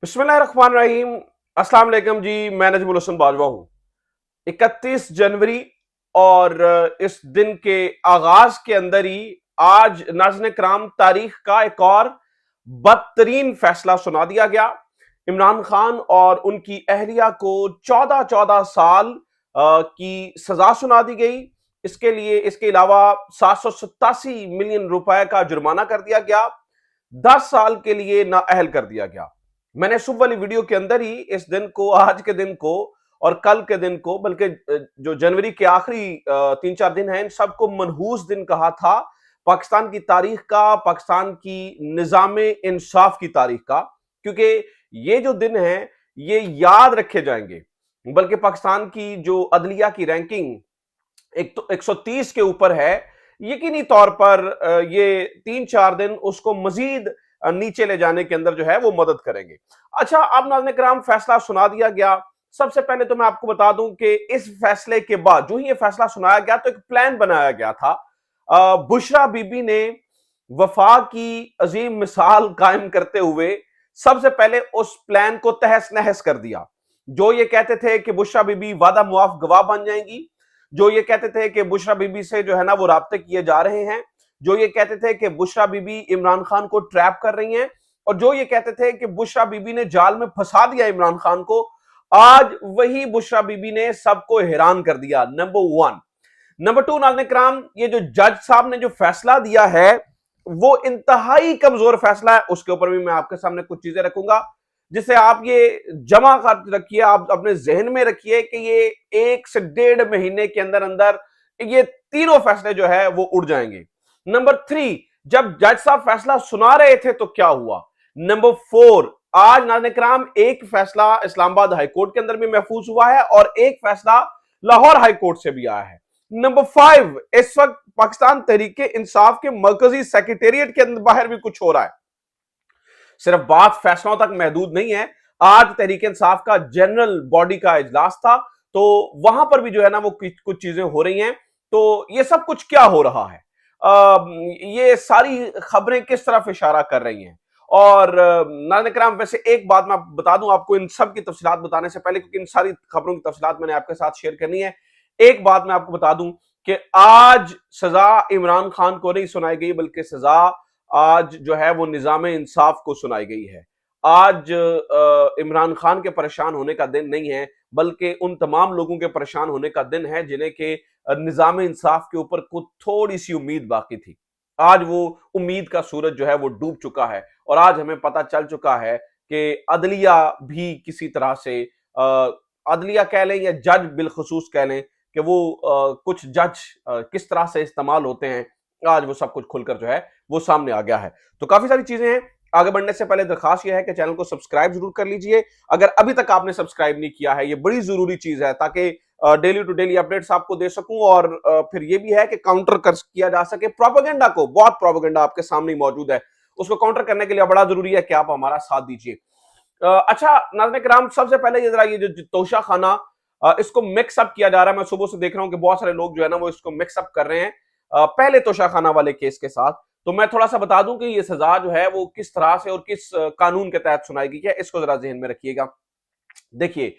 बिस्मिल्लाहिर्रहमानिर्रहीम। अस्सलाम वालेकुम जी। मैं नजमुल हसन बाजवा हूँ। 31 जनवरी और इस दिन के आगाज के अंदर ही आज नाज़रीन किराम तारीख का एक और बदतरीन फैसला सुना दिया गया। इमरान खान और उनकी अहलिया को 14 साल की सजा सुना दी गई। इसके अलावा 787 मिलियन रुपए का जुर्माना कर दिया गया। 10 साल के लिए नाअहल कर दिया गया। मैंने सुबह वाली वीडियो के अंदर ही इस दिन को, आज के दिन को और कल के दिन को, बल्कि जो जनवरी के आखिरी 3-4 दिन हैं, इन सबको मनहूस दिन कहा था पाकिस्तान की तारीख का, पाकिस्तान की निजामे इंसाफ की तारीख का। क्योंकि ये जो दिन है ये याद रखे जाएंगे। बल्कि पाकिस्तान की जो अदलिया की रैंकिंग एक तो 130 के ऊपर है, यकीनी तौर पर ये 3-4 दिन उसको मजीद नीचे ले जाने के अंदर जो है वो मदद करेंगे। अच्छा, अब नाज़रीन किराम फैसला सुना दिया गया। सबसे पहले तो मैं आपको बता दूं कि इस फैसले के बाद जो ही ये फैसला सुनाया गया तो एक प्लान बनाया गया था। बुशरा बीबी ने वफा की अजीम मिसाल कायम करते हुए सबसे पहले उस प्लान को तहस नहस कर दिया। जो ये कहते थे कि बुशरा बीबी वादा मुआफ गवाह बन जाएंगी, जो ये कहते थे कि बुशरा बीबी से जो है ना वो राब्ते किए जा रहे हैं, जो ये कहते थे कि बुशरा बीबी इमरान खान को ट्रैप कर रही हैं, और जो ये कहते थे कि बुशरा बीबी ने जाल में फंसा दिया इमरान खान को, आज वही बुशरा बीबी ने सबको हैरान कर दिया। नंबर 1। नंबर 2, नाज़रीन किराम, ये जो जज साहब ने जो फैसला दिया है वो इंतहाई कमजोर फैसला है। उसके ऊपर भी मैं आपके सामने कुछ चीजें रखूंगा जिसे आप ये जमा कर रखिए, आप अपने जहन में रखिए कि ये 1 से 1.5 महीने के अंदर अंदर ये तीनों फैसले जो है वो उड़ जाएंगे। नंबर 3, जब जज साहब फैसला सुना रहे थे तो क्या हुआ। नंबर 4, आज नाज़रीन किराम एक फैसला इस्लामाबाद हाईकोर्ट के अंदर भी महफूज हुआ है और एक फैसला लाहौर हाईकोर्ट से भी आया है। नंबर 5, इस वक्त पाकिस्तान तहरीके इंसाफ के मरकजी सेक्रेटेरिएट के अंदर बाहर भी कुछ हो रहा है। सिर्फ बात फैसलों तक महदूद नहीं है। आज तहरीक इंसाफ का जनरल बॉडी का इजलास था, तो वहां पर भी जो है ना वो कुछ चीजें हो रही हैं। तो ये सब कुछ क्या हो रहा है, ये सारी खबरें किस तरफ इशारा कर रही हैं। और नाज़रीन किराम, वैसे एक बात मैं बता दूं आपको इन सब की तफसीलात बताने से पहले, क्योंकि इन सारी खबरों की तफसीलात मैंने आपके साथ शेयर करनी है। एक बात मैं आपको बता दूं कि आज सजा इमरान खान को नहीं सुनाई गई, बल्कि सजा आज जो है वो निजामे इंसाफ को सुनाई गई है। आज इमरान खान के परेशान होने का दिन नहीं है, बल्कि उन तमाम लोगों के परेशान होने का दिन है जिन्हें के निजामे इंसाफ के ऊपर कुछ थोड़ी सी उम्मीद बाकी थी। आज वो उम्मीद का सूरज जो है वो डूब चुका है और आज हमें पता चल चुका है कि अदलिया भी किसी तरह से, अदलिया कह लें या जज बिलखसूस कह लें, कि वो कुछ जज किस तरह से इस्तेमाल होते हैं, आज वो सब कुछ खुलकर जो है वो सामने आ गया है। तो काफी सारी चीजें हैं। आगे बढ़ने से पहले दरखास्त यह है कि चैनल को सब्सक्राइब जरूर कर लीजिए अगर अभी तक आपने सब्सक्राइब नहीं किया है। ये बड़ी जरूरी चीज है ताकि डेली टू डेली अपडेट्स आपको दे सकूं, और फिर ये भी है कि काउंटर कर किया जा सके प्रोपेगेंडा को। बहुत प्रोपेगेंडा आपके सामने मौजूद है, उसको काउंटर करने के लिए बड़ा जरूरी है कि आप हमारा साथ दीजिए। अच्छा नाज़रीन किराम, सबसे पहले ये जरा ये जो तोशा खाना इसको मिक्सअप किया जा रहा है, मैं सुबह से देख रहा हूं कि बहुत सारे लोग जो है ना वो इसको मिक्सअप कर रहे हैं पहले तोशा खाना वाले केस के साथ। तो मैं थोड़ा सा बता दूं कि ये सजा जो है वो किस तरह से और किस कानून के तहत सुनाई गई है, इसको जरा जहन में रखिएगा। देखिए,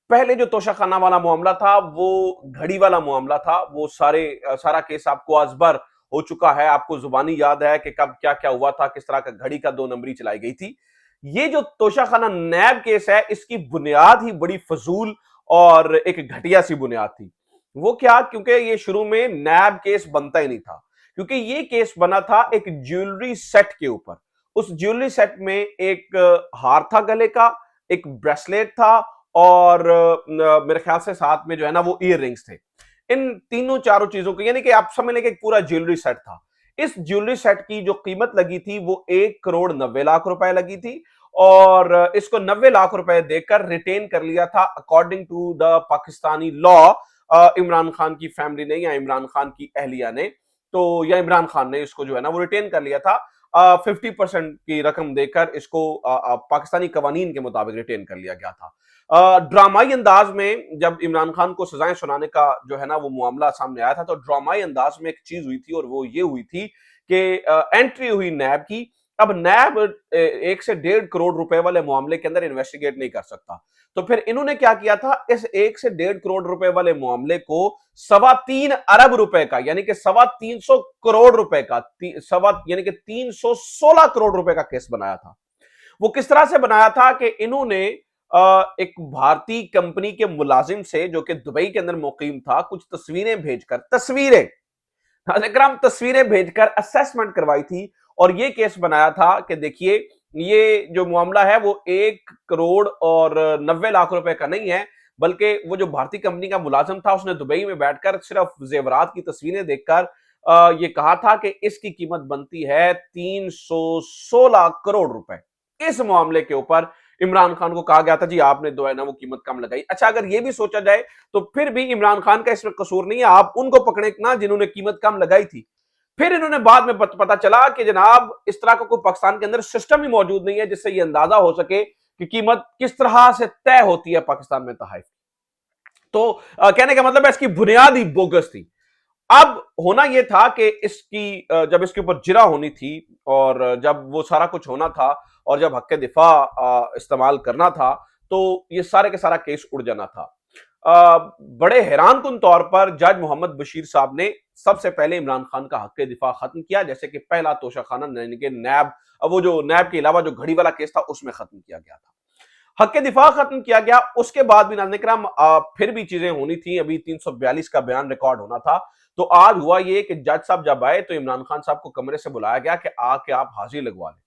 पहले जो तोशाखाना वाला मामला था वो घड़ी वाला मामला था। वो सारा केस आपको अजबर हो चुका है, आपको जुबानी याद है कि कब क्या क्या हुआ था, किस तरह का घड़ी का 2 नंबरी चलाई गई थी। ये जो तोशाखाना नैब केस है, इसकी बुनियाद ही बड़ी फजूल और एक घटिया सी बुनियाद थी। वो क्या, क्योंकि ये शुरू में नैब केस बनता ही नहीं था, क्योंकि ये केस बना था एक ज्वेलरी सेट के ऊपर। उस ज्वेलरी सेट में एक हार था गले का, एक ब्रेसलेट था, और मेरे ख्याल से साथ में जो है ना वो ईयर रिंग्स थे। इन तीनों चारों चीजों को, यानी कि आप समझ लें कि एक पूरा ज्वेलरी सेट था। इस ज्वेलरी सेट की जो कीमत लगी थी वो 1,90,00,000 रुपए लगी थी, और इसको 90 लाख रुपए देकर रिटेन कर लिया था according to the Pakistani law Imran Khan की फैमिली ने, या इमरान खान की अहलिया ने, तो या इमरान खान ने इसको जो है ना वो रिटेन कर लिया था। 50% की रकम देकर इसको पाकिस्तानी कवानीन के मुताबिक रिटेन कर लिया गया था। ड्रामाई अंदाज में जब इमरान खान को सजाएं सुनाने का जो है ना वो मामला सामने आया था, तो ड्रामाई अंदाज में एक चीज हुई थी, और वो ये हुई थी कि एंट्री हुई नैब की, اب نیب 1 سے 1.5 کروڑ روپے والے معاملے کے اندر انویسٹیگیٹ نہیں کر سکتا، تو پھر انہوں نے کیا کیا تھا، اس 1 سے 1.5 کروڑ روپے والے معاملے کو 3.25 ارب روپے کا، یعنی کہ 350 کروڑ روپے کا، یعنی کہ 316 کروڑ روپے کا کیس بنایا تھا۔ وہ کس طرح سے بنایا تھا کہ انہوں نے ایک بھارتی کمپنی کے ملازم سے جو کہ دبئی کے اندر مقیم تھا، کچھ تصویریں بھیج کر تصویریں بھیج کر اسیسمنٹ کروائی تھی، اور یہ کیس بنایا تھا کہ دیکھیے یہ جو معاملہ ہے وہ 1 کروڑ اور 90 لاکھ روپے کا نہیں ہے، بلکہ وہ جو بھارتی کمپنی کا ملازم تھا اس نے دبئی میں بیٹھ کر صرف زیورات کی تصویریں دیکھ کر یہ کہا تھا کہ اس کی قیمت بنتی ہے 316 کروڑ روپے۔ اس معاملے کے اوپر عمران خان کو کہا گیا تھا جی آپ نے جو ہے نا وہ قیمت کم لگائی۔ اچھا، اگر یہ بھی سوچا جائے تو پھر بھی عمران خان کا اس میں قصور نہیں ہے، آپ ان کو پکڑیں نا جنہوں نے قیمت کم لگائی تھی۔ پھر انہوں نے بعد میں پتا چلا کہ جناب اس طرح کا کوئی پاکستان کے اندر سسٹم ہی موجود نہیں ہے جس سے یہ اندازہ ہو سکے کہ قیمت کس طرح سے طے ہوتی ہے پاکستان میں تحائف۔ تو کہنے کا مطلب ہے اس کی بنیاد ہی بوگس تھی۔ اب ہونا یہ تھا کہ اس کی جب اس کے اوپر جرا ہونی تھی اور جب وہ سارا کچھ ہونا تھا اور جب حق دفاع استعمال کرنا تھا تو یہ سارے کے سارا کیس اڑ جانا تھا۔ بڑے حیران کن طور پر جج محمد بشیر صاحب نے سب سے پہلے عمران خان کا حق دفاع ختم کیا، جیسے کہ پہلا توشہ خانہ یعنی کہ نیب، وہ جو نیب کے علاوہ جو گھڑی والا کیس تھا اس میں ختم کیا گیا تھا، حق دفاع ختم کیا گیا۔ اس کے بعد بھی ناظرین کرام پھر بھی چیزیں ہونی تھیں، ابھی 342 کا بیان ریکارڈ ہونا تھا۔ تو آج ہوا یہ کہ جج صاحب جب آئے تو عمران خان صاحب کو کمرے سے بلایا گیا کہ آ کے آپ حاضری لگوا لیں۔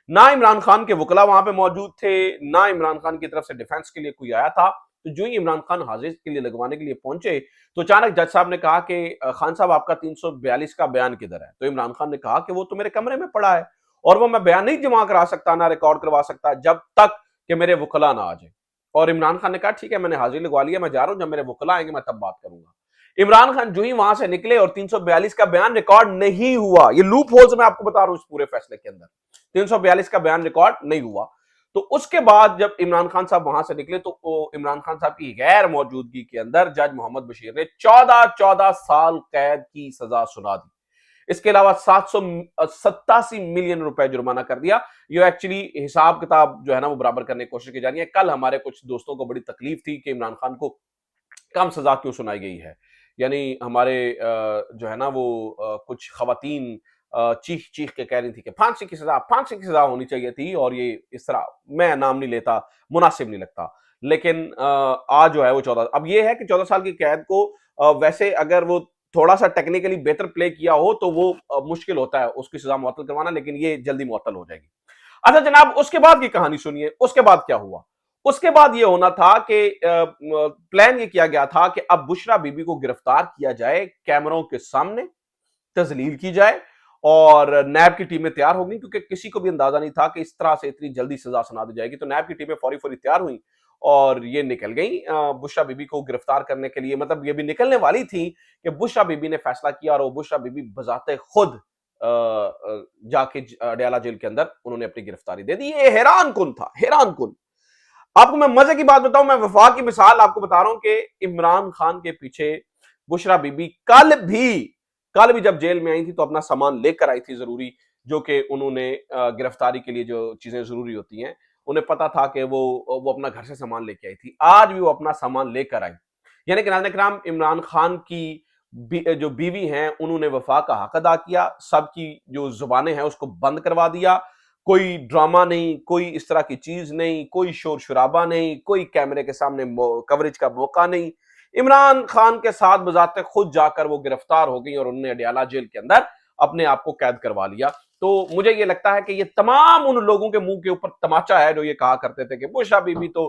نہ عمران خان کے وکلا وہاں پہ موجود تھے، نہ عمران خان کی طرف سے ڈیفنس کے لیے کوئی آیا تھا۔ تو جو ہی عمران خان حاضری کے لیے لگوانے کے لیے پہنچے تو اچانک جج صاحب نے کہا کہ خان صاحب آپ کا 342 کا بیان کدھر ہے؟ تو عمران خان نے کہا کہ وہ تو میرے کمرے میں پڑا ہے اور وہ میں بیان نہیں جمع کرا سکتا، نہ ریکارڈ کروا سکتا جب تک کہ میرے وکلا نہ آ جائے۔ اور عمران خان نے کہا ٹھیک ہے میں نے حاضری لگوا لیا، میں جا رہا ہوں، جب میرے وکلا آئیں گے میں تب بات کروں گا۔ عمران خان جو ہی وہاں سے نکلے اور 342 کا بیان ریکارڈ نہیں ہوا، یہ لوپ ہولز میں آپ کو بتا رہا ہوں اس پورے فیصلے کے اندر، 342 کا بیان ریکارڈ نہیں ہوا۔ تو اس کے بعد جب عمران خان صاحب وہاں سے نکلے تو عمران خان صاحب کی غیر موجودگی کے اندر جج محمد بشیر نے 14 سال قید کی سزا سنا دی۔ اس کے علاوہ 787 ملین روپے جرمانہ کر دیا۔ یہ ایکچولی حساب کتاب جو ہے نا وہ برابر کرنے کی کوشش کی جا رہی ہے۔ کل ہمارے کچھ دوستوں کو بڑی تکلیف تھی کہ عمران خان کو کم سزا کیوں سنائی گئی ہے، یعنی ہمارے جو ہے نا وہ کچھ خواتین چیخ چیخ کے کہہ رہی تھی کہ پھانسی کی سزا ہونی چاہیے تھی، اور یہ اس طرح میں نام نہیں لیتا، مناسب نہیں لگتا، لیکن آج جو ہے وہ 14۔ اب یہ ہے کہ 14 سال کی قید کو ویسے اگر وہ تھوڑا سا ٹیکنیکلی بہتر پلے کیا ہو تو وہ مشکل ہوتا ہے اس کی سزا معطل کروانا، لیکن یہ جلدی معطل ہو جائے گی۔ اچھا جناب، اس کے بعد کی کہانی سنیے۔ اس کے بعد کیا ہوا؟ اس کے بعد یہ ہونا تھا کہ پلان یہ کیا گیا تھا کہ اب بشرا بی بی کو گرفتار کیا جائے، کیمروں کے سامنے تذلیل کی جائے، اور نیب کی ٹیمیں تیار ہو گئیں کیونکہ کسی کو بھی اندازہ نہیں تھا کہ اس طرح سے اتنی جلدی سزا سنا دی جائے گی۔ تو نیب کی ٹیمیں فوری تیار ہوئیں اور یہ نکل گئیں بشرا بی بی کو گرفتار کرنے کے لیے۔ مطلب یہ بھی نکلنے والی تھی کہ بشرا بی بی نے فیصلہ کیا، اور وہ بشرا بی بی بذات خود جا کے اڈیالہ جیل کے اندر انہوں نے اپنی گرفتاری دے دی۔ یہ حیران کن تھا، حیران کن۔ آپ کو میں مزے کی بات بتاؤں، میں وفاق کی مثال آپ کو بتا رہا ہوں کہ عمران خان کے پیچھے بشرا بی بی کل بھی جب جیل میں آئی تھی تو اپنا سامان لے کر آئی تھی ضروری، جو کہ انہوں نے گرفتاری کے لیے جو چیزیں ضروری ہوتی ہیں انہیں پتا تھا کہ وہ اپنا گھر سے سامان لے کے آئی تھی۔ آج بھی وہ اپنا سامان لے کر آئی، یعنی کہ ناظرین کرام عمران خان کی جو بیوی ہیں انہوں نے وفا کا حق ادا کیا، سب کی جو زبانیں ہیں اس کو بند کروا دیا، کوئی ڈرامہ نہیں، کوئی اس طرح کی چیز نہیں، کوئی شور شرابہ نہیں، کوئی کیمرے کے سامنے کوریج کا موقع نہیں۔ عمران خان کے ساتھ بذات خود جا کر وہ گرفتار ہو گئی اور انہوں نے اڈیالہ جیل کے اندر اپنے آپ کو قید کروا لیا۔ تو مجھے یہ لگتا ہے کہ یہ تمام ان لوگوں کے منہ کے اوپر تماچا ہے جو یہ کہا کرتے تھے کہ بشرا بی بی تو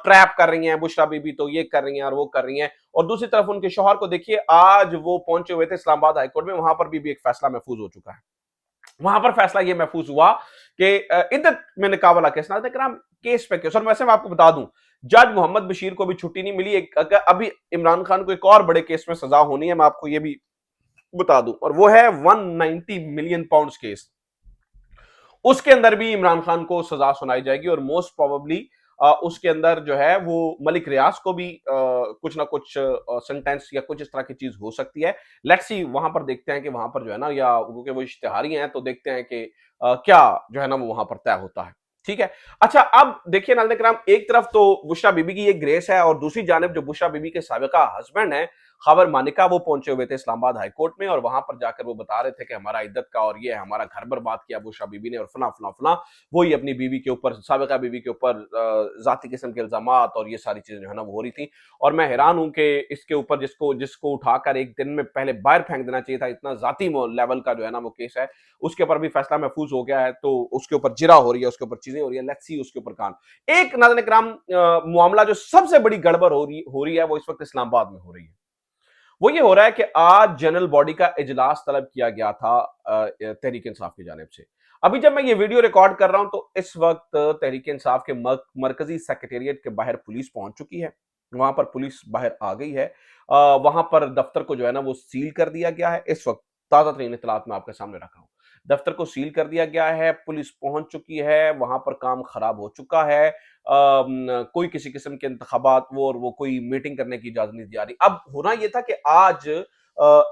ٹریپ کر رہی ہیں، بشرا بی بی تو یہ کر رہی ہیں اور وہ کر رہی ہیں، اور دوسری طرف ان کے شوہر کو دیکھیے، آج وہ پہنچے ہوئے تھے اسلام آباد ہائی کورٹ میں، وہاں پر بھی ایک فیصلہ محفوظ ہو چکا ہے۔ وہاں پر فیصلہ یہ محفوظ ہوا کہ عدت میں نکاح والا کیس، ناظرین کرام کیس پہ کیس۔ اور ویسے میں آپ کو بتا دوں جج محمد بشیر کو بھی چھٹی نہیں ملی، ابھی عمران خان کو ایک اور بڑے کیس میں سزا ہونی ہے، میں آپ کو یہ بھی بتا دوں، اور وہ ہے 190 ملین پاؤنڈز کیس۔ اس کے اندر بھی عمران خان کو سزا سنائی جائے گی، اور موسٹ پروبیبلی اس کے اندر جو ہے وہ ملک ریاض کو بھی कुछ ना कुछ सेंटेंस या कुछ इस तरह की चीज हो सकती है। लेट्स सी, वहां पर देखते हैं कि वहां पर जो है ना, या क्योंकि वो इश्तिहारी हैं तो देखते हैं कि क्या जो है ना वो वहां पर तय होता है। ठीक है। अच्छा, अब देखिए नाज़रीन किराम, एक तरफ तो बुशरा बीबी की ये ग्रेस है और दूसरी जानिब जो बुशरा बीबी के साबिका हस्बैंड है खबर मानिका, वो पहुंचे हुए थे इस्लामाबाद हाई कोर्ट में और वहां पर जाकर वो बता रहे थे कि हमारा इद्दत का और ये हमारा घर बर्बाद किया बुशरा बीबी ने और फला फला फला। वही अपनी बीवी के ऊपर, साबिका बीवी के ऊपर जाती किस्म के इल्जामात और ये सारी चीजें जो है ना वो हो रही थी। और मैं हैरान हूं कि इसके ऊपर जिसको जिसको उठाकर एक दिन में पहले बाहर फेंक देना चाहिए था, इतना जाती लेवल का जो है ना वो केस है, उसके ऊपर भी फैसला महफूज हो गया है, तो उसके ऊपर जिरा हो रही है, उसके ऊपर चीजें हो रही है। लेट्स सी उसके ऊपर कान। एक नाज़रीन किराम मामला जो सबसे बड़ी गड़बड़ हो रही है वो इस वक्त इस्लामाबाद में हो रही है। वो ये हो रहा है कि आज जनरल बॉडी का इजलास तलब किया गया था तहरीक इंसाफ की जानिब से। अभी जब मैं ये वीडियो रिकॉर्ड कर रहा हूं तो इस वक्त तहरीक इंसाफ के मरकजी सेक्रेटेरिएट के बाहर पुलिस पहुंच चुकी है। वहां पर पुलिस बाहर आ गई है। वहां पर दफ्तर को जो है ना वो सील कर दिया गया है। इस वक्त ताजा तरीन इत्तलात मैं आपके सामने रख रहा हूं। दफ्तर को सील कर दिया गया है, पुलिस पहुंच चुकी है, वहां पर काम खराब हो चुका है। कोई किसी किस्म के इंतखाबात वो कोई मीटिंग करने की इजाजत नहीं दी जा रही। अब होना यह था कि आज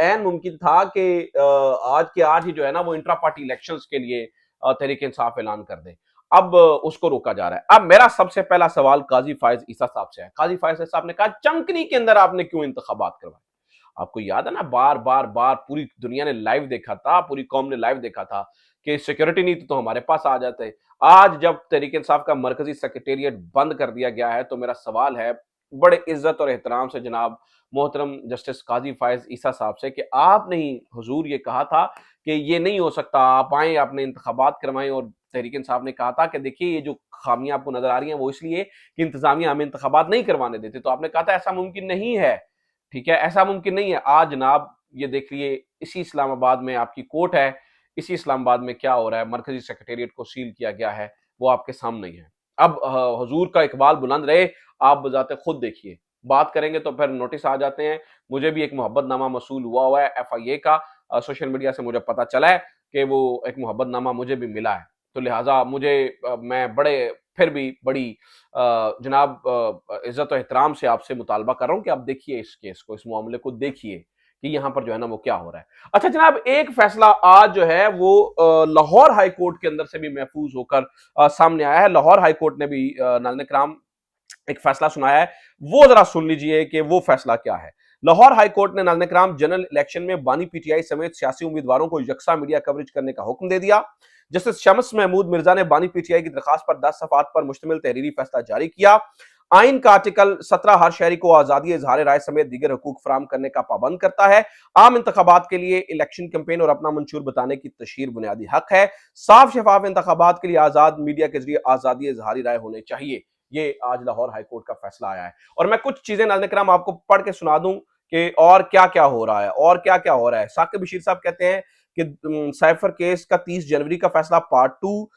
ऐन मुमकिन था कि आज के आज ही जो है ना वो इंट्रा पार्टी इलेक्शंस के लिए तहरीक इंसाफ ऐलान कर दे। अब उसको रोका जा रहा है। अब मेरा सबसे पहला सवाल काजी फायज ईसा साहब से है। काजी फायज साहब ने कहा चंकनी के अंदर आपने क्यों इंतखाबात करवाए? आपको याद है ना, बार बार बार पूरी दुनिया ने लाइव देखा था, पूरी कौम ने लाइव देखा था कि सिक्योरिटी नहीं तो हमारे पास आ जाते। आज जब तहरीक इंसाफ का मरकजी सेक्रेटेरिएट बंद कर दिया गया है तो मेरा सवाल है बड़े इज्जत और एहतराम से जनाब मोहतरम जस्टिस काजी फायज ईसा साहब से कि आप नहीं हुजूर ये कहा था कि ये नहीं हो सकता, आप आए, आपने इंतखाबात करवाएं। और तहरीक इंसाफ ने कहा था कि देखिए ये जो खामियां आपको नजर आ रही हैं वो इसलिए कि इंतजामिया हमें इंतखाबात नहीं करवाने देते, तो आपने कहा था ऐसा मुमकिन नहीं है। ठीक है, ऐसा मुमकिन नहीं है। आज जनाब ये देख लिए, इसी इस्लामाबाद में आपकी कोर्ट है, इसी इस्लामाबाद में क्या हो रहा है, मरकजी सेक्रेटेरिएट को सील किया गया है, वो आपके सामने ही है। अब हुजूर का इकबाल बुलंद रहे, आप बजाते खुद देखिए। बात करेंगे तो फिर नोटिस आ जाते हैं। मुझे भी एक मोहब्बतनामा मसूल हुआ है FIA का, सोशल मीडिया से मुझे पता चला है कि वो एक मोहब्बतनामा मुझे भी मिला है। तो लिहाजा मुझे मैं बड़े फिर भी बड़ी जनाब इज्जत और एहतराम से आपसे मुतालबा कर रहा हूं कि आप देखिए इस केस को, इस मामले को देखिए कि यहां पर जो है ना वो क्या हो रहा है। अच्छा जनाब, एक फैसला आज जो है वो लाहौर हाई कोर्ट के अंदर से भी महफूज होकर सामने आया है। लाहौर हाई कोर्ट ने भी नाज़रीन किराम एक फैसला सुनाया है, वो जरा सुन लीजिए कि वो फैसला क्या है। लाहौर हाई कोर्ट ने नाज़रीन किराम जनरल इलेक्शन में बानी PTI समेत सियासी उम्मीदवारों को यकसा मीडिया कवरेज करने का हुक्म दे दिया। जस्टिस शम्स महमूद मिर्जा ने बानी PTI की दरखास्त पर 10 सफात पर मुश्तमिल तहरीरी फैसला जारी किया। आइन का आर्टिकल 17 हर शहरी को आजादी इजहार राय समेत दीगर हुकूक फराम करने का पाबंद करता है। आम इंतखाबात के लिए इलेक्शन कैंपेन और अपना मंशूर बताने की तशहीर बुनियादी हक है। साफ शफाफ इंतखाबात के लिए आजाद मीडिया के जरिए आजादी इजहारी राय होने चाहिए। ये आज लाहौर हाई कोर्ट का फैसला आया है। और मैं कुछ चीजें नाज़रीन किराम आपको पढ़ के सुना दूं कि और क्या क्या हो रहा है, और क्या क्या हो रहा है। साकिब बशीर साहब कहते हैं कि साइफर केस का 30 जनवरी का फैसला पार्ट 2,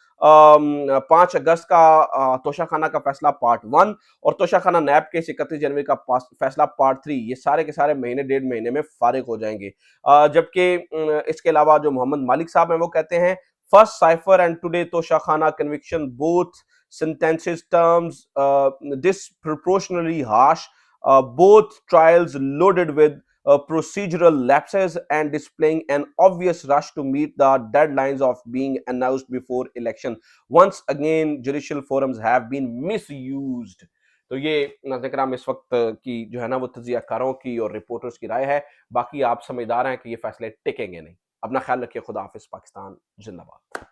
5 अगस्त का तोशाखाना का फैसला पार्ट 1 और तोशाखाना नैब केस 31 जनवरी का फैसला पार्ट 3, ये सारे के सारे महीने डेढ़ महीने में फारिग हो जाएंगे। जबकि इसके अलावा जो मोहम्मद मालिक साहब हैं वो कहते हैं first cipher and today Toshakhana conviction both sentences terms disproportionately harsh, both trials loaded with procedural lapses and displaying an obvious rush to meet the deadlines of being announced before election. Once again judicial forums have been misused. तो ये नाज़रीन किराम इस वक्त की जो है ना वो तजियाकारों की और रिपोर्टर्स की राय है। बाकी आप समझदार हैं कि ये फैसले टिकेंगे नहीं। अपना ख्याल रखिए। खुदा हाफिज। पाकिस्तान जिंदाबाद।